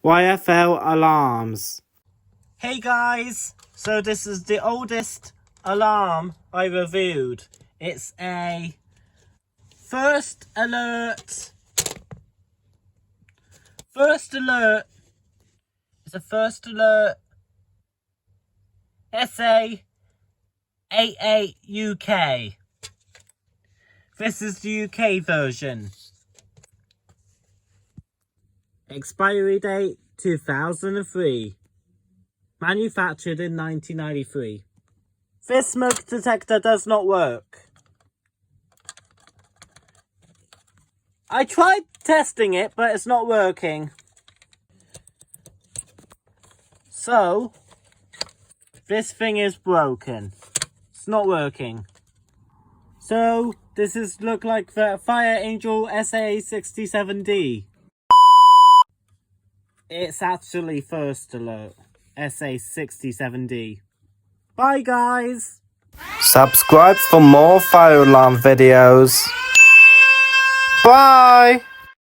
YFL alarms. Hey guys, so this is the oldest alarm I reviewed. It's a First Alert. It's a First Alert SA88UK. This is the UK version. Expiry date 2003. Manufactured in 1993. This smoke detector does not work. I tried testing it, but it's not working. So, this thing is broken. It's not working. So, this is look like the Fire Angel SA67D. It's actually First Alert SA67D. Bye guys! Subscribe for more fire alarm videos. Bye!